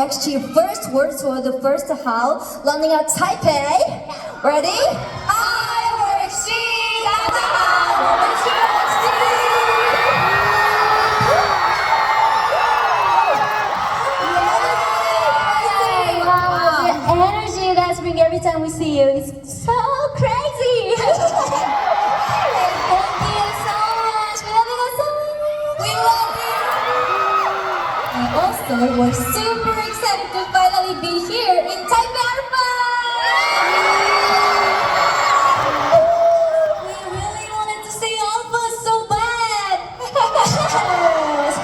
exchange first words for the first HOWL, learning at Taipei. Ready? I will see that the energy you guys bring every time we see you is so crazy. Thank you so much. We love you guys so much. We love you. And also, we're super excited to finally be here in Taipei. We really wanted to see all of us so bad.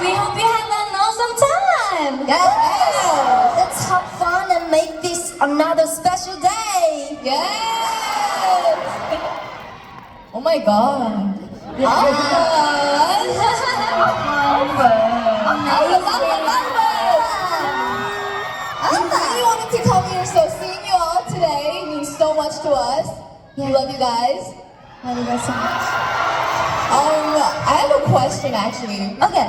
We hope you have an awesome time. Yeah. Let's have fun and make this another special day. Yes! Oh my god. We really wanted to come here, so seeing you all today means so much to us. We love you guys. Love you guys so much. I have a question actually. Okay.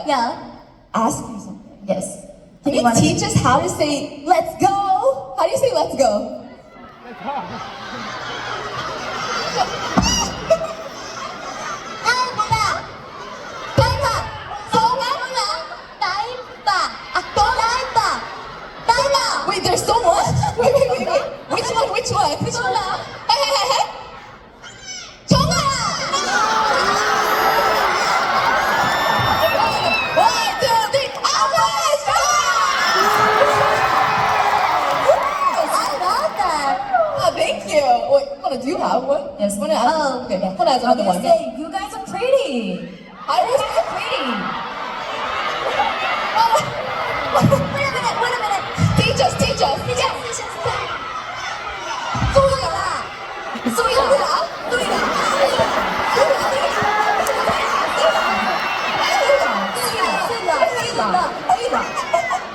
Yeah. Ask you something. Yes. Can you teach us how to say let's go? How do you say let's go? Wait, there's so much? Wait. Which one? Hey. 정아! 1, 2, 3, I love that. Oh, thank you. Wait, do you have one? Yes. Okay, one has another one. Say, you guys are pretty. How do you say pretty? Wait a minute. Teach us.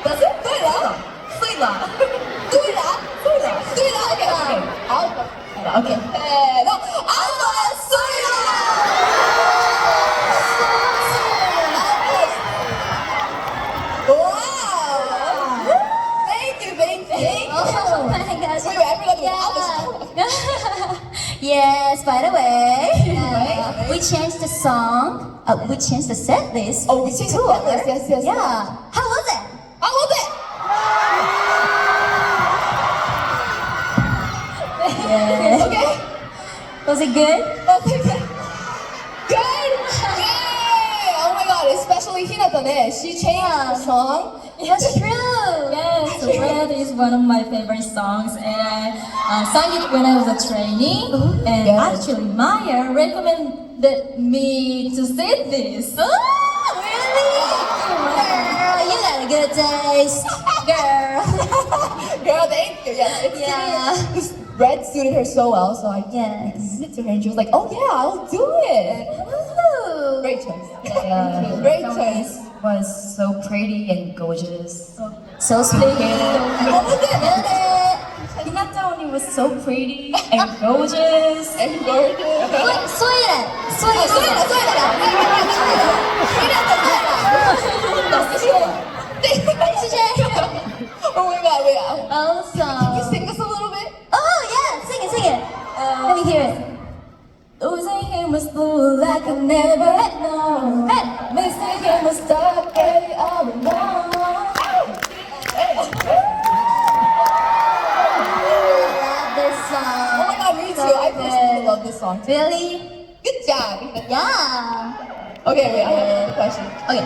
Does it? 对了。Okay. Okay. No. Wow. Thank you. Oh my gosh. Wait, everybody. Yes, by the way, we changed the song. We changed the set list. Oh, we changed the set list. Yes. Yeah. How was it? Yeah. Okay. Was it good? Good. Yay! Oh my god, especially Hinata-ne. She changed the song. That's true. Yes, Red is one of my favorite songs, and I sang it when I was a trainee. And yes. actually, Maya recommended me to sing this. Oh, really? Girl, you got a good taste. Girl. Girl, thank you. Yes, this Red suited her so well, so I gave it to her, and she was like, "Oh yeah, I'll do it." Ooh. Great choice. Yeah, Great choice. Was so pretty and gorgeous. So sweet. What was it? Hinata only was so pretty and gorgeous. And gorgeous. Oh my god, wait. Can you Awesome. sing us a little bit? Oh yeah, sing it. Let me hear it. Losing him was blue like I never had known. Missing him was dark, and all alone. I love this song. Oh my god, me too. I personally love this song too. Really? Good job. Yeah. Okay, wait, I have another question. Okay.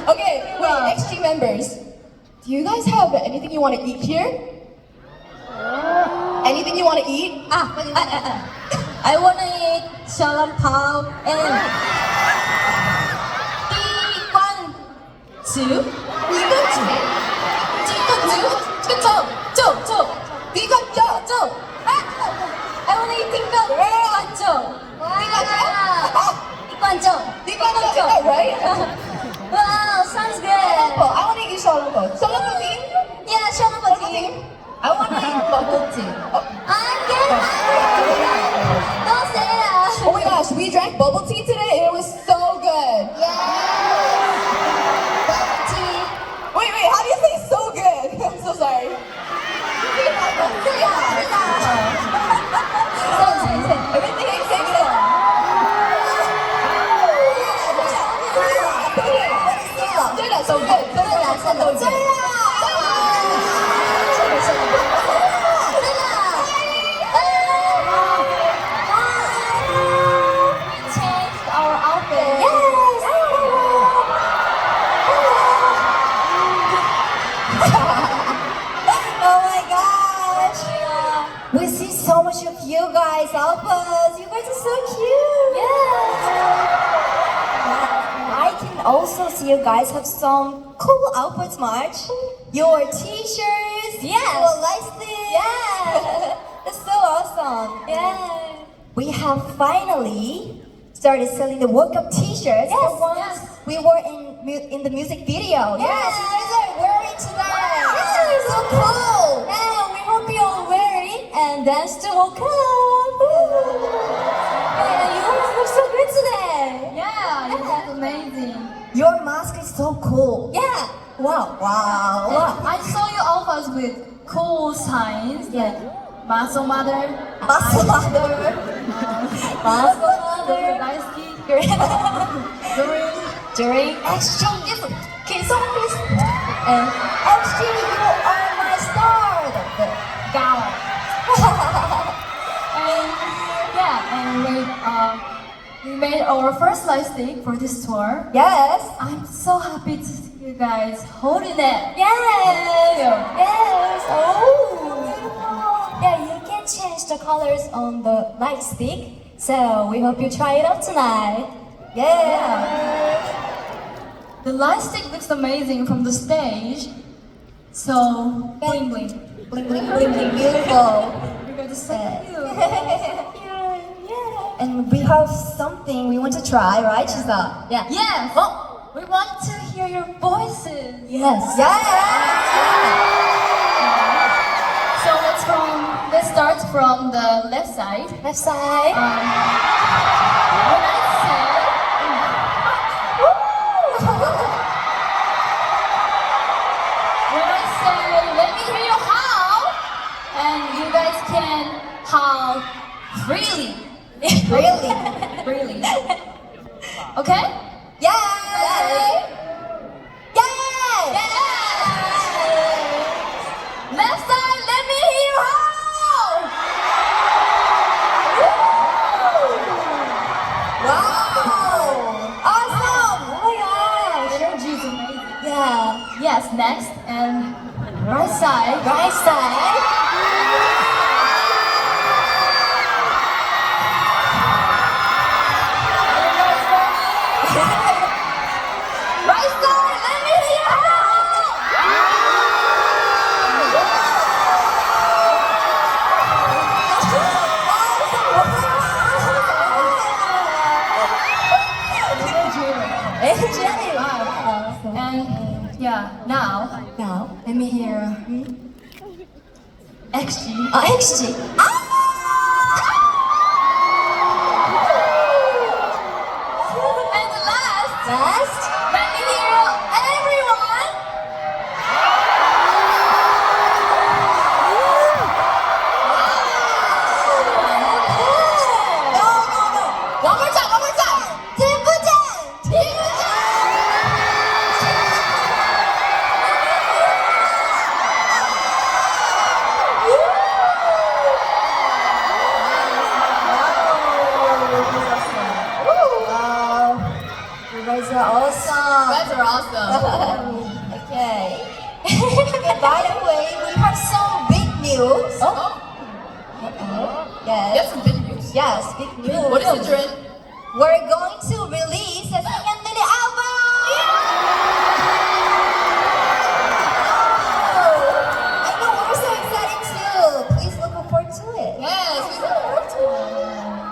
Okay, wait, exchange members. Do you guys have anything you want to eat here? Anything you want to eat? I wanna eat xiaolongbao and Lee I wanna eat right? Wow, sounds good. I want to eat xiaolongbao. Xiaolongbao team? Yeah, xiaolongbao team. I want to eat bubble tea. I'm good. Don't say that. Oh my gosh, we drank bubble tea today and it was so good. Yeah. We see so much of you guys. Help us. You guys are so cute. I can also see you guys have some cool outfits, March. Your t-shirts. Yes. Your light sleeves. Yeah. That's so awesome. Yeah. We have finally started selling the World Cup t-shirts. Yes, The ones yes. we were in the music video. Yes, you guys are wearing today. Yes. So cool. Yeah, we hope you all wear it and dance to World Cup. Yeah, you guys look so good today. Yeah, you look amazing. Your mask is so cool. Yeah. Wow. Wow. I saw you offers with cool signs. Yeah. Muscle mother. Muscle mother. Muscle mother. Nice kid. During exchange. Kiss on kiss. And XG, you are my star. gown. And yeah, and we made our first light stick for this tour. Yes. I'm so happy to see you guys holding it. Yes. Yes. Oh. Yeah, you can change the colors on the light stick. So we hope you try it out tonight. Yeah. The light stick looks amazing from the stage. So bling bling. Bling bling bling bling. Beautiful. You guys are so cute. And we have something we want to try, right, Shiza? Yeah. Yes. Oh, we want to hear your voices. Yes. Yes. So let's start from the left side. Left side. When I say let me hear you howl, and you guys can howl freely. Freely. Okay? Yay! Yay! Left side, let me hear you howl. Wow! Awesome! Oh my gosh! Energy is amazing. Yeah. Yes, next and right side. Right side. Right side, let me hear you Energetic. And yeah, now let me hear XG. Oh, XG. And the last, Last. let me hear everyone. No. One more time. Wow. You guys are awesome. You guys are awesome. Okay. And by the way, we have some big news. Oh, Yes. that's some big news. Yes, big news. What is it, Dren? We're going to release a second mini album. I know, we're so excited too. Please look forward to it. Yes, we look forward to it.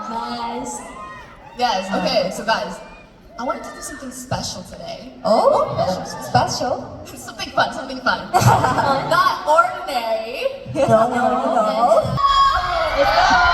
Nice. Yes, okay, so guys, I wanted to do something special today. Oh, special. Something fun. Not ordinary. No. It's